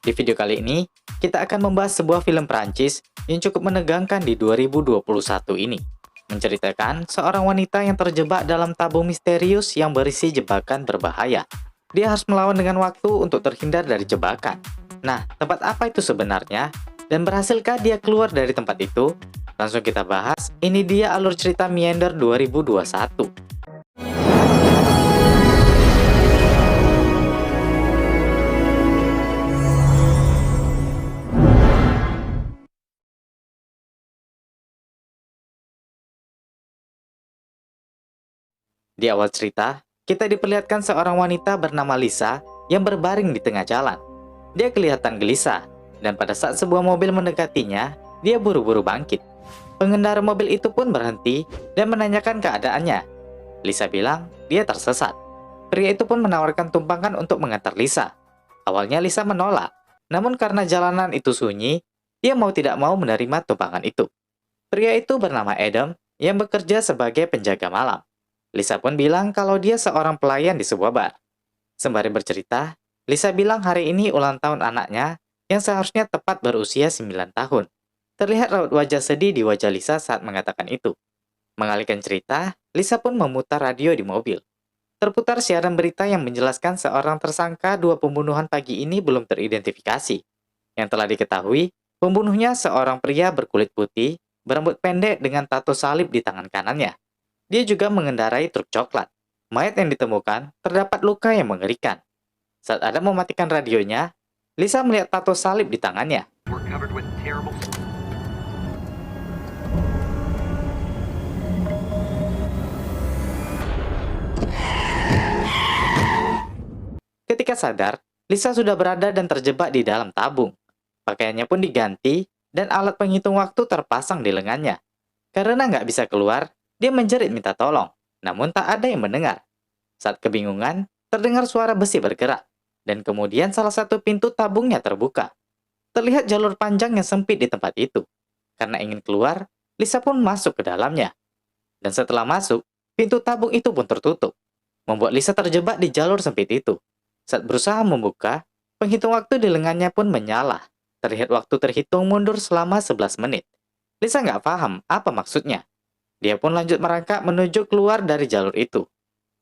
Di video kali ini, kita akan membahas sebuah film Prancis yang cukup menegangkan di 2021 ini. Menceritakan seorang wanita yang terjebak dalam tabung misterius yang berisi jebakan berbahaya. Dia harus melawan dengan waktu untuk terhindar dari jebakan. Nah, tempat apa itu sebenarnya? Dan berhasilkah dia keluar dari tempat itu? Langsung kita bahas, ini dia alur cerita Meander 2021. Di awal cerita, kita diperlihatkan seorang wanita bernama Lisa yang berbaring di tengah jalan. Dia kelihatan gelisah, dan pada saat sebuah mobil mendekatinya, dia buru-buru bangkit. Pengendara mobil itu pun berhenti dan menanyakan keadaannya. Lisa bilang dia tersesat. Pria itu pun menawarkan tumpangan untuk mengantar Lisa. Awalnya Lisa menolak, namun karena jalanan itu sunyi, dia mau tidak mau menerima tumpangan itu. Pria itu bernama Adam yang bekerja sebagai penjaga malam. Lisa pun bilang kalau dia seorang pelayan di sebuah bar. Sembari bercerita, Lisa bilang hari ini ulang tahun anaknya yang seharusnya tepat berusia 9 tahun. Terlihat raut wajah sedih di wajah Lisa saat mengatakan itu. Mengalihkan cerita, Lisa pun memutar radio di mobil. Terputar siaran berita yang menjelaskan seorang tersangka dua pembunuhan pagi ini belum teridentifikasi. Yang telah diketahui, pembunuhnya seorang pria berkulit putih, berambut pendek dengan tato salib di tangan kanannya. Dia juga mengendarai truk coklat. Mayat yang ditemukan terdapat luka yang mengerikan. Saat Adam mematikan radionya, Lisa melihat tato salib di tangannya. Ketika sadar, Lisa sudah berada dan terjebak di dalam tabung. Pakaiannya pun diganti, dan alat penghitung waktu terpasang di lengannya. Karena nggak bisa keluar, dia menjerit minta tolong, namun tak ada yang mendengar. Saat kebingungan, terdengar suara besi bergerak, dan kemudian salah satu pintu tabungnya terbuka. Terlihat jalur panjang yang sempit di tempat itu. Karena ingin keluar, Lisa pun masuk ke dalamnya. Dan setelah masuk, pintu tabung itu pun tertutup, membuat Lisa terjebak di jalur sempit itu. Saat berusaha membuka, penghitung waktu di lengannya pun menyala. Terlihat waktu terhitung mundur selama 11 menit. Lisa nggak paham apa maksudnya. Dia pun lanjut merangkak menuju keluar dari jalur itu.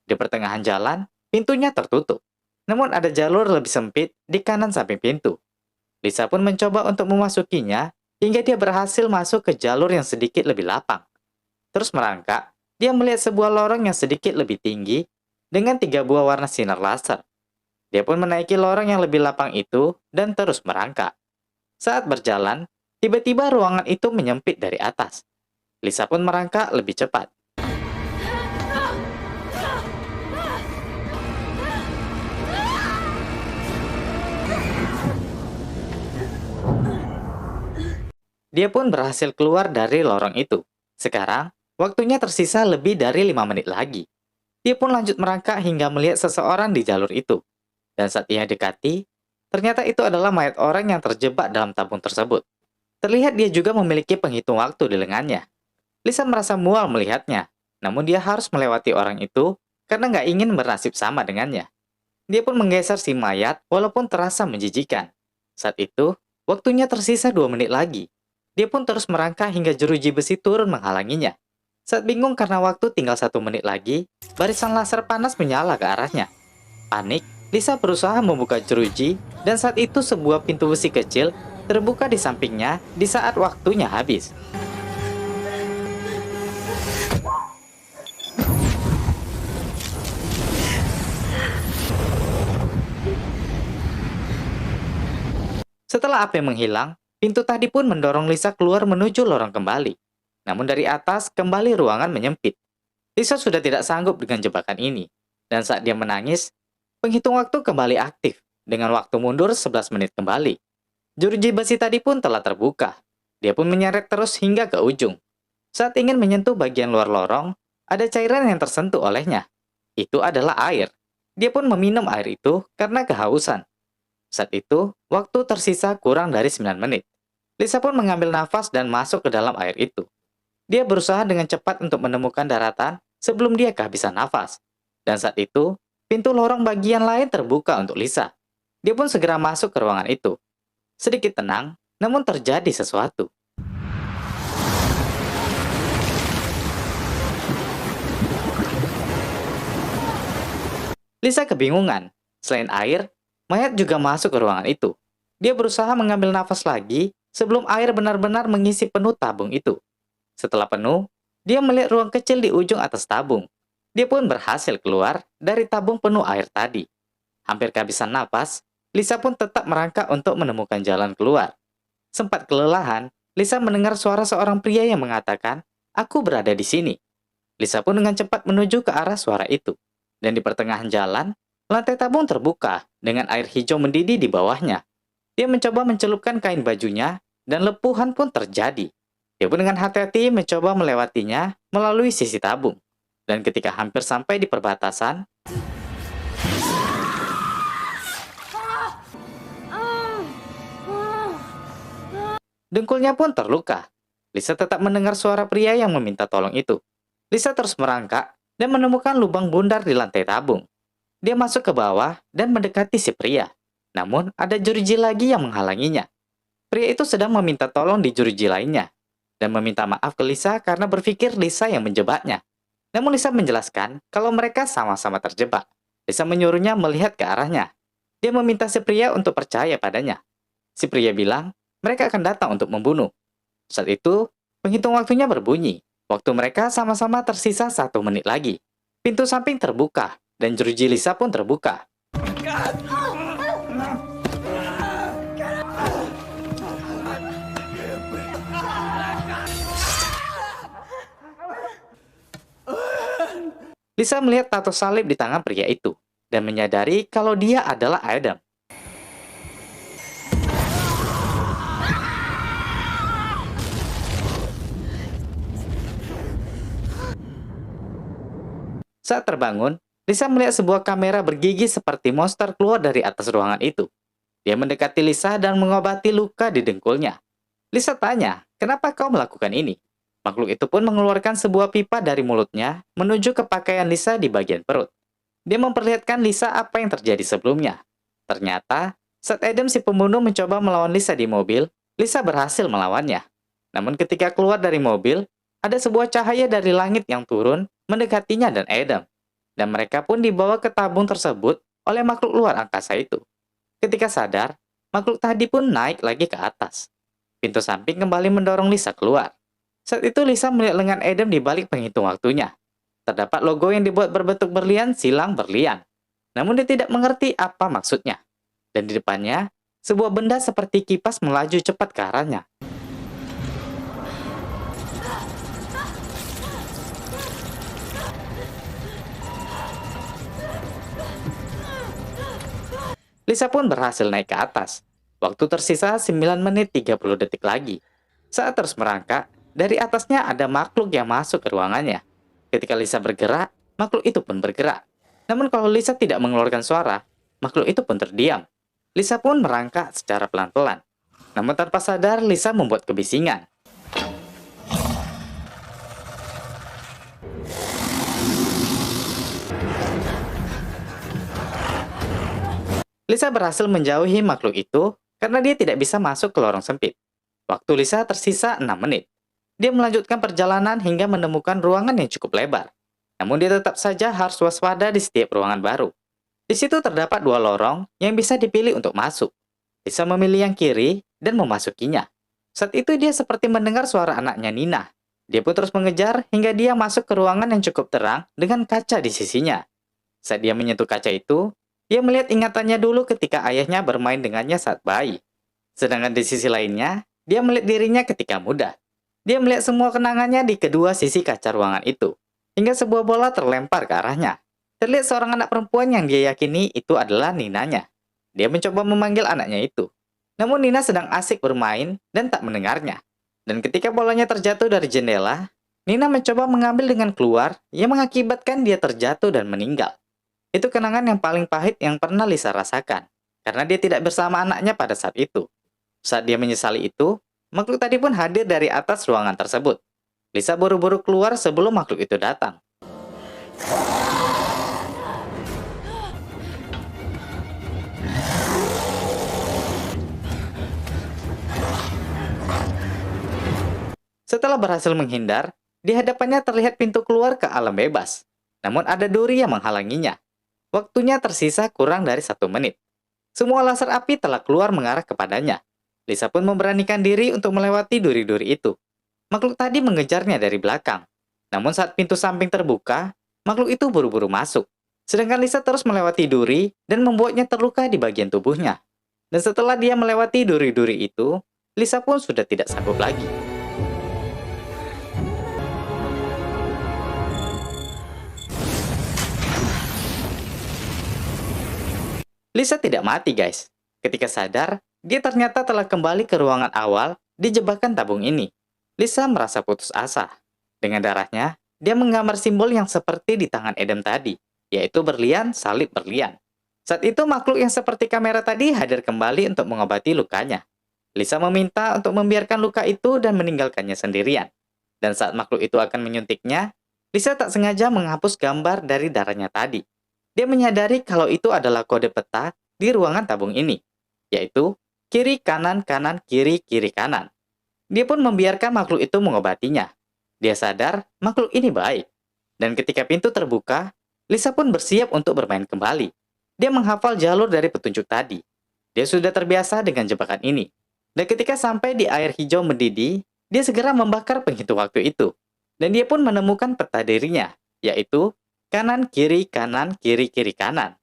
Di pertengahan jalan, pintunya tertutup. Namun ada jalur lebih sempit di kanan samping pintu. Lisa pun mencoba untuk memasukinya hingga dia berhasil masuk ke jalur yang sedikit lebih lapang. Terus merangkak, dia melihat sebuah lorong yang sedikit lebih tinggi dengan 3 buah warna sinar laser. Dia pun menaiki lorong yang lebih lapang itu dan terus merangkak. Saat berjalan, tiba-tiba ruangan itu menyempit dari atas. Lisa pun merangkak lebih cepat. Dia pun berhasil keluar dari lorong itu. Sekarang, waktunya tersisa lebih dari 5 menit lagi. Dia pun lanjut merangkak hingga melihat seseorang di jalur itu. Dan saat ia dekati, ternyata itu adalah mayat orang yang terjebak dalam tabung tersebut. Terlihat dia juga memiliki penghitung waktu di lengannya. Lisa merasa mual melihatnya, namun dia harus melewati orang itu karena nggak ingin bernasib sama dengannya. Dia pun menggeser si mayat walaupun terasa menjijikan. Saat itu, waktunya tersisa 2 menit lagi. Dia pun terus merangkak hingga jeruji besi turun menghalanginya. Saat bingung karena waktu tinggal 1 menit lagi, barisan laser panas menyala ke arahnya. Panik, Lisa berusaha membuka jeruji dan saat itu sebuah pintu besi kecil terbuka di sampingnya di saat waktunya habis. Setelah api menghilang, pintu tadi pun mendorong Lisa keluar menuju lorong kembali. Namun dari atas, kembali ruangan menyempit. Lisa sudah tidak sanggup dengan jebakan ini. Dan saat dia menangis, penghitung waktu kembali aktif, dengan waktu mundur 11 menit kembali. Jeruji besi tadi pun telah terbuka. Dia pun menyeret terus hingga ke ujung. Saat ingin menyentuh bagian luar lorong, ada cairan yang tersentuh olehnya. Itu adalah air. Dia pun meminum air itu karena kehausan. Saat itu, waktu tersisa kurang dari 9 menit. Lisa pun mengambil nafas dan masuk ke dalam air itu. Dia berusaha dengan cepat untuk menemukan daratan sebelum dia kehabisan nafas. Dan saat itu, pintu lorong bagian lain terbuka untuk Lisa. Dia pun segera masuk ke ruangan itu. Sedikit tenang, namun terjadi sesuatu. Lisa kebingungan. Selain air, mayat juga masuk ke ruangan itu. Dia berusaha mengambil nafas lagi sebelum air benar-benar mengisi penuh tabung itu. Setelah penuh, dia melihat ruang kecil di ujung atas tabung. Dia pun berhasil keluar dari tabung penuh air tadi. Hampir kehabisan napas, Lisa pun tetap merangkak untuk menemukan jalan keluar. Sempat kelelahan, Lisa mendengar suara seorang pria yang mengatakan, "Aku berada di sini." Lisa pun dengan cepat menuju ke arah suara itu. Dan di pertengahan jalan, lantai tabung terbuka dengan air hijau mendidih di bawahnya. Dia mencoba mencelupkan kain bajunya, dan lepuhan pun terjadi. Dia pun dengan hati-hati mencoba melewatinya melalui sisi tabung. Dan ketika hampir sampai di perbatasan, dengkulnya pun terluka. Lisa tetap mendengar suara pria yang meminta tolong itu. Lisa terus merangkak dan menemukan lubang bundar di lantai tabung. Dia masuk ke bawah dan mendekati si pria. Namun, ada jeruji lagi yang menghalanginya. Pria itu sedang meminta tolong di jeruji lainnya dan meminta maaf ke Lisa karena berpikir Lisa yang menjebaknya. Namun Lisa menjelaskan kalau mereka sama-sama terjebak. Lisa menyuruhnya melihat ke arahnya. Dia meminta si pria untuk percaya padanya. Si pria bilang mereka akan datang untuk membunuh. Saat itu, penghitung waktunya berbunyi. Waktu mereka sama-sama tersisa 1 menit lagi. Pintu samping terbuka, dan jeruji Lisa pun terbuka. Lisa melihat tato salib di tangan pria itu, dan menyadari kalau dia adalah Adam. Saat terbangun, Lisa melihat sebuah kamera bergigi seperti monster keluar dari atas ruangan itu. Dia mendekati Lisa dan mengobati luka di dengkulnya. Lisa tanya, "Kenapa kau melakukan ini?" Makhluk itu pun mengeluarkan sebuah pipa dari mulutnya menuju ke pakaian Lisa di bagian perut. Dia memperlihatkan Lisa apa yang terjadi sebelumnya. Ternyata, saat Adam si pembunuh mencoba melawan Lisa di mobil, Lisa berhasil melawannya. Namun ketika keluar dari mobil, ada sebuah cahaya dari langit yang turun mendekatinya dan Adam. Dan mereka pun dibawa ke tabung tersebut oleh makhluk luar angkasa itu. Ketika sadar, makhluk tadi pun naik lagi ke atas. Pintu samping kembali mendorong Lisa keluar. Saat itu Lisa melihat lengan Adam di balik penghitung waktunya. Terdapat logo yang dibuat berbentuk berlian silang berlian. Namun dia tidak mengerti apa maksudnya. Dan di depannya, sebuah benda seperti kipas melaju cepat ke arahnya. Lisa pun berhasil naik ke atas. Waktu tersisa 9 menit 30 detik lagi. Saat terus merangkak, dari atasnya ada makhluk yang masuk ke ruangannya. Ketika Lisa bergerak, makhluk itu pun bergerak. Namun kalau Lisa tidak mengeluarkan suara, makhluk itu pun terdiam. Lisa pun merangkak secara pelan-pelan. Namun tanpa sadar, Lisa membuat kebisingan. Lisa berhasil menjauhi makhluk itu karena dia tidak bisa masuk ke lorong sempit. Waktu Lisa tersisa 6 menit. Dia melanjutkan perjalanan hingga menemukan ruangan yang cukup lebar. Namun dia tetap saja harus waspada di setiap ruangan baru. Di situ terdapat 2 lorong yang bisa dipilih untuk masuk. Lisa memilih yang kiri dan memasukinya. Saat itu dia seperti mendengar suara anaknya Nina. Dia pun terus mengejar hingga dia masuk ke ruangan yang cukup terang dengan kaca di sisinya. Saat dia menyentuh kaca itu, dia melihat ingatannya dulu ketika ayahnya bermain dengannya saat bayi. Sedangkan di sisi lainnya, dia melihat dirinya ketika muda. Dia melihat semua kenangannya di kedua sisi kaca ruangan itu. Hingga sebuah bola terlempar ke arahnya. Terlihat seorang anak perempuan yang dia yakini itu adalah Ninanya. Dia mencoba memanggil anaknya itu. Namun Nina sedang asik bermain dan tak mendengarnya. Dan ketika bolanya terjatuh dari jendela, Nina mencoba mengambil dengan keluar yang mengakibatkan dia terjatuh dan meninggal. Itu kenangan yang paling pahit yang pernah Lisa rasakan, karena dia tidak bersama anaknya pada saat itu. Saat dia menyesali itu, makhluk tadi pun hadir dari atas ruangan tersebut. Lisa buru-buru keluar sebelum makhluk itu datang. Setelah berhasil menghindar, di hadapannya terlihat pintu keluar ke alam bebas. Namun ada duri yang menghalanginya. Waktunya tersisa kurang dari 1 menit. Semua laser api telah keluar mengarah kepadanya. Lisa pun memberanikan diri untuk melewati duri-duri itu. Makhluk tadi mengejarnya dari belakang. Namun saat pintu samping terbuka, makhluk itu buru-buru masuk. Sedangkan Lisa terus melewati duri dan membuatnya terluka di bagian tubuhnya. Dan setelah dia melewati duri-duri itu, Lisa pun sudah tidak sanggup lagi. Lisa tidak mati, guys. Ketika sadar, dia ternyata telah kembali ke ruangan awal di jebakan tabung ini. Lisa merasa putus asa. Dengan darahnya, dia menggambar simbol yang seperti di tangan Adam tadi, yaitu berlian salib berlian. Saat itu makhluk yang seperti kamera tadi hadir kembali untuk mengobati lukanya. Lisa meminta untuk membiarkan luka itu dan meninggalkannya sendirian. Dan saat makhluk itu akan menyuntiknya, Lisa tak sengaja menghapus gambar dari darahnya tadi. Dia menyadari kalau itu adalah kode peta di ruangan tabung ini, yaitu kiri kanan kanan kiri kiri kanan. Dia pun membiarkan makhluk itu mengobatinya. Dia sadar makhluk ini baik. Dan ketika pintu terbuka, Lisa pun bersiap untuk bermain kembali. Dia menghafal jalur dari petunjuk tadi. Dia sudah terbiasa dengan jebakan ini. Dan ketika sampai di air hijau mendidih, dia segera membakar penghitung waktu itu. Dan dia pun menemukan peta dirinya, yaitu kanan, kiri, kanan, kiri, kiri, kanan.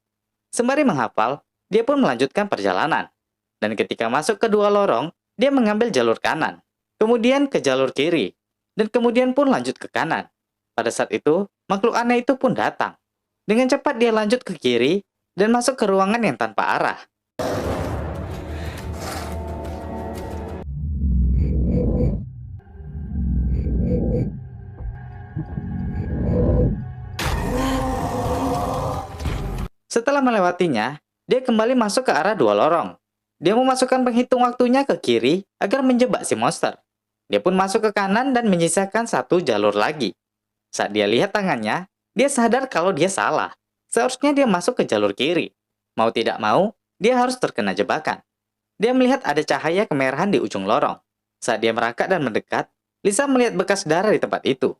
Sembari menghafal, dia pun melanjutkan perjalanan. Dan ketika masuk ke dua lorong, dia mengambil jalur kanan. Kemudian ke jalur kiri. Dan kemudian pun lanjut ke kanan. Pada saat itu, makhluk aneh itu pun datang. Dengan cepat dia lanjut ke kiri dan masuk ke ruangan yang tanpa arah. Setelah melewatinya, dia kembali masuk ke arah dua lorong. Dia memasukkan penghitung waktunya ke kiri agar menjebak si monster. Dia pun masuk ke kanan dan menyisakan satu jalur lagi. Saat dia lihat tangannya, dia sadar kalau dia salah. Seharusnya dia masuk ke jalur kiri. Mau tidak mau, dia harus terkena jebakan. Dia melihat ada cahaya kemerahan di ujung lorong. Saat dia merangkak dan mendekat, Lisa melihat bekas darah di tempat itu.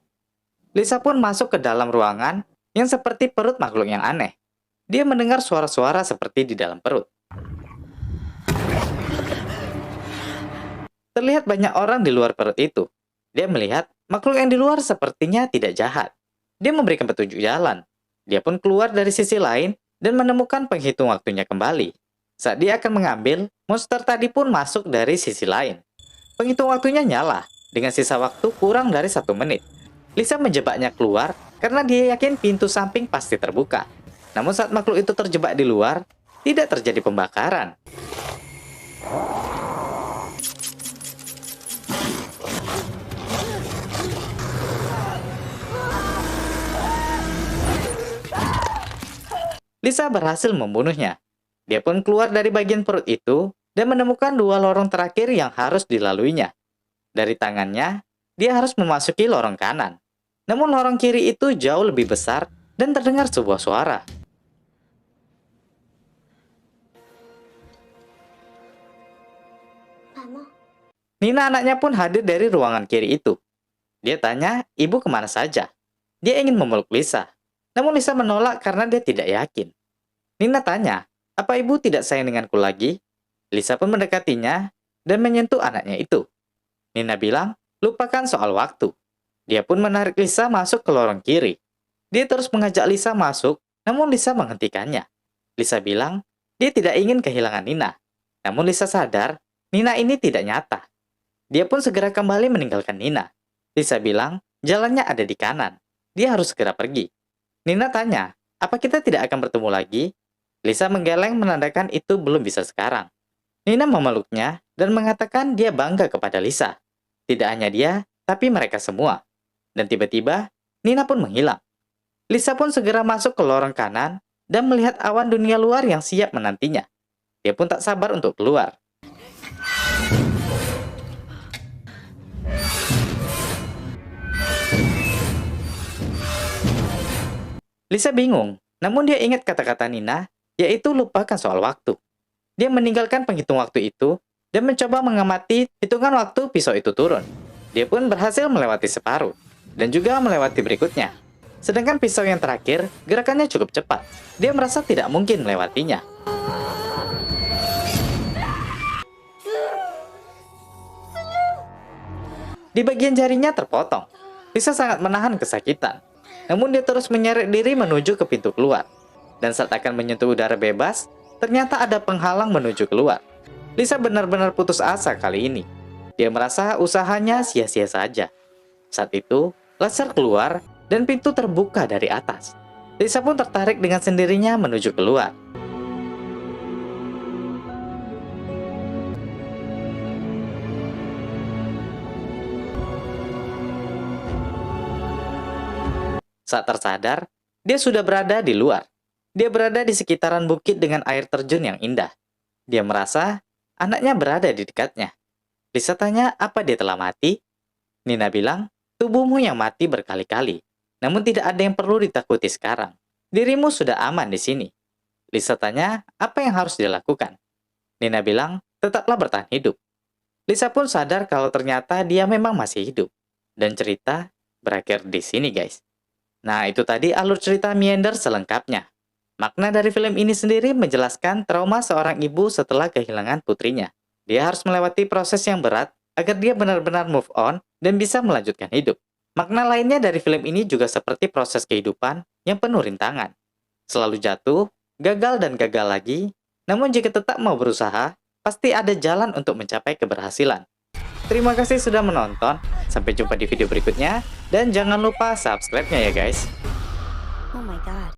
Lisa pun masuk ke dalam ruangan yang seperti perut makhluk yang aneh. Dia mendengar suara-suara seperti di dalam perut. Terlihat banyak orang di luar perut itu. Dia melihat makhluk yang di luar sepertinya tidak jahat. Dia memberikan petunjuk jalan. Dia pun keluar dari sisi lain dan menemukan penghitung waktunya kembali. Saat dia akan mengambil, monster tadi pun masuk dari sisi lain. Penghitung waktunya nyala, dengan sisa waktu kurang dari 1 menit. Lisa menjebaknya keluar karena dia yakin pintu samping pasti terbuka. Namun saat makhluk itu terjebak di luar, tidak terjadi pembakaran. Lisa berhasil membunuhnya. Dia pun keluar dari bagian perut itu dan menemukan dua lorong terakhir yang harus dilaluinya. Dari tangannya, dia harus memasuki lorong kanan. Namun lorong kiri itu jauh lebih besar dan terdengar sebuah suara. Nina anaknya pun hadir dari ruangan kiri itu. Dia tanya, ibu kemana saja? Dia ingin memeluk Lisa. Namun Lisa menolak karena dia tidak yakin. Nina tanya, apa ibu tidak sayang denganku lagi? Lisa pun mendekatinya dan menyentuh anaknya itu. Nina bilang, lupakan soal waktu. Dia pun menarik Lisa masuk ke lorong kiri. Dia terus mengajak Lisa masuk, namun Lisa menghentikannya. Lisa bilang, dia tidak ingin kehilangan Nina. Namun Lisa sadar, Nina ini tidak nyata. Dia pun segera kembali meninggalkan Nina. Lisa bilang, jalannya ada di kanan. Dia harus segera pergi. Nina tanya, apa kita tidak akan bertemu lagi? Lisa menggeleng menandakan itu belum bisa sekarang. Nina memeluknya dan mengatakan dia bangga kepada Lisa. Tidak hanya dia, tapi mereka semua. Dan tiba-tiba, Nina pun menghilang. Lisa pun segera masuk ke lorong kanan dan melihat awan dunia luar yang siap menantinya. Dia pun tak sabar untuk keluar. Lisa bingung, namun dia ingat kata-kata Nina, yaitu lupakan soal waktu. Dia meninggalkan penghitung waktu itu dan mencoba mengamati hitungan waktu pisau itu turun. Dia pun berhasil melewati separuh, dan juga melewati berikutnya. Sedangkan pisau yang terakhir, gerakannya cukup cepat. Dia merasa tidak mungkin melewatinya. Di bagian jarinya terpotong. Lisa sangat menahan kesakitan. Namun dia terus menyeret diri menuju ke pintu keluar. Dan saat akan menyentuh udara bebas, ternyata ada penghalang menuju keluar. Lisa benar-benar putus asa kali ini. Dia merasa usahanya sia-sia saja. Saat itu, laser keluar dan pintu terbuka dari atas. Lisa pun tertarik dengan sendirinya menuju keluar. Saat tersadar, dia sudah berada di luar. Dia berada di sekitaran bukit dengan air terjun yang indah. Dia merasa anaknya berada di dekatnya. Lisa tanya apa dia telah mati. Nina bilang, tubuhmu yang mati berkali-kali. Namun tidak ada yang perlu ditakuti sekarang. Dirimu sudah aman di sini. Lisa tanya apa yang harus dilakukan. Nina bilang, tetaplah bertahan hidup. Lisa pun sadar kalau ternyata dia memang masih hidup. Dan cerita berakhir di sini guys. Nah, itu tadi alur cerita Meander selengkapnya. Makna dari film ini sendiri menjelaskan trauma seorang ibu setelah kehilangan putrinya. Dia harus melewati proses yang berat agar dia benar-benar move on dan bisa melanjutkan hidup. Makna lainnya dari film ini juga seperti proses kehidupan yang penuh rintangan. Selalu jatuh, gagal dan gagal lagi, namun jika tetap mau berusaha, pasti ada jalan untuk mencapai keberhasilan. Terima kasih sudah menonton, sampai jumpa di video berikutnya, dan jangan lupa subscribe-nya ya guys. Oh my god.